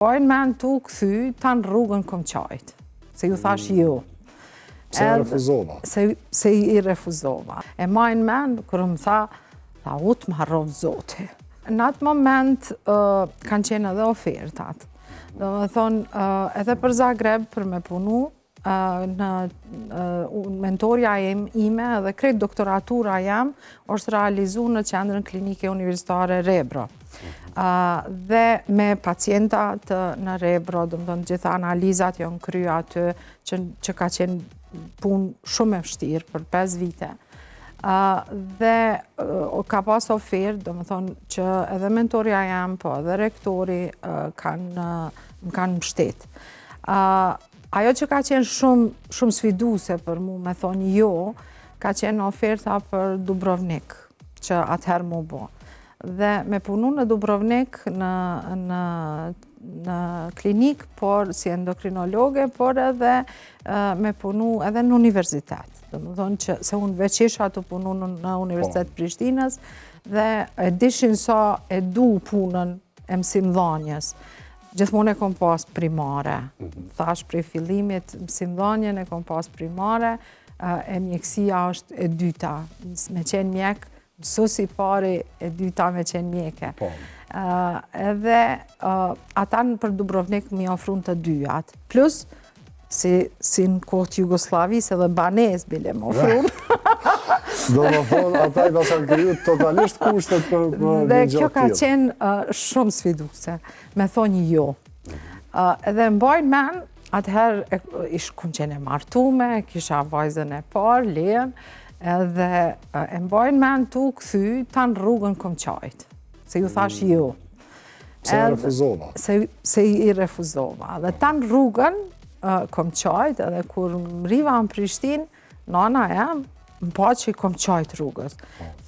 Bojnë men tu këthy, tanë rrugën kom qajtë, se ju thash jo. Se i refuzova? Se i refuzova. E majnë men, kërë më tha utë më harrovë zoti. Në atë moment kanë qenë edhe ofertat. Do më thonë, edhe për Zagreb, për me punu, në mentorja ime edhe krejt doktoratura jam, është realizu në qendrën klinike universitare Rebro. Dhe me pacientat në Rebro, do më thonë gjitha analizat janë kry aty, që ka qenë punë shumë e vështirë për 5 vite. Dhe ka pas ofertë, do më thonë që edhe mentorja jam, po edhe rektori më kanë mbështet. Ajo që ka qenë shumë sfiduse për mu me thonë jo, ka qenë oferta për Dubrovnik, që atëherë mu bo. Dhe me punu në Dubrovnik në klinik, por si endokrinologe, por edhe me punu edhe në universitet. Dhe më thonë që se unë veç isha të punu në Universitet Prishtinës dhe e dishin sa e du punën e mësimdhanjes. Gjithmonë e kom pas primare. Thash prej fillimit mësimdhanjen e kom pas primare, e mjekësia është e dyta. Me qenë mjek, mësuesi i pari, e dyta me qenë mjeke. Edhe ata për Dubrovnik mi ofrun të dyjat. Plus, si në kohët Jugoslavisë edhe banes bile më ofrun. Do më thonë, ata i pasan kryu totalisht kushtet për një gjatë tjilë. Dhe kjo ka qenë shumë sfiduse, me thonë jo. Edhe mbajnë men, atëherë kom qenë e martume, kisha vajzën e parë, Leën, edhe e mbajnë men tu këthy, tanë rrugën kom qajtë, se ju thash jo. Se i refuzova? Se i refuzova. Dhe tanë rrugën kom qajtë, edhe kur më riva në Prishtinë, nana jam, më pa që i kom qajtë rrugës.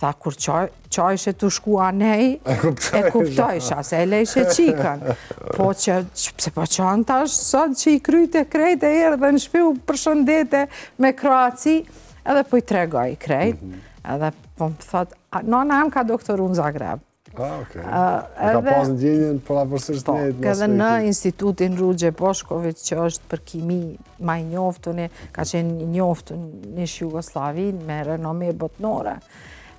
Tha, kur qajshe të shkua nej, e kuptojsha, se e lejshe qikën. Po që, se po qanë tash, sot që i kryte krejt e erë dhe në shpiu përshëndete me Kroaci, edhe po i tregoj krejt. Edhe po më thot, nana jam ka doktoru në Zagreb. Okej. Ka pas në gjenjen për apërsisht nejtë në edhe në institutin Ruđe Bošković, që është për kimi ma i njoftuni, ka qenë i njoftun në Jugoslavin me renome botnore.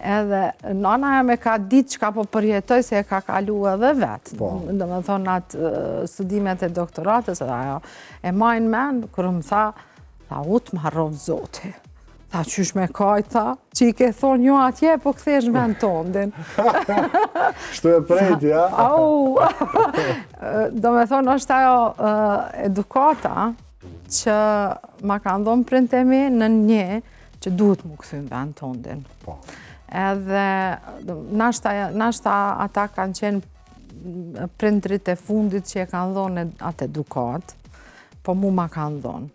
Edhe nana e me ka ditë që ka po përjetoj se e ka kalu edhe vetë. Do me thonë atë studimet e doktoratës, edhe ajo e majnë men, kërë më tha utë më harrovë zoti. Tha, qysh me kaj, tha, që i ke thonë jo atje, po këthesh me në tondin. Shtu e prejti, ja? Au! Do me thonë, është ajo edukata që ma ka ndonë printemi në një që duhet mu këthym me në tondin. Edhe, nashta ata kanë qenë prindrit e fundit që e kanë ndonë atë edukat, po mu ma kanë ndonë.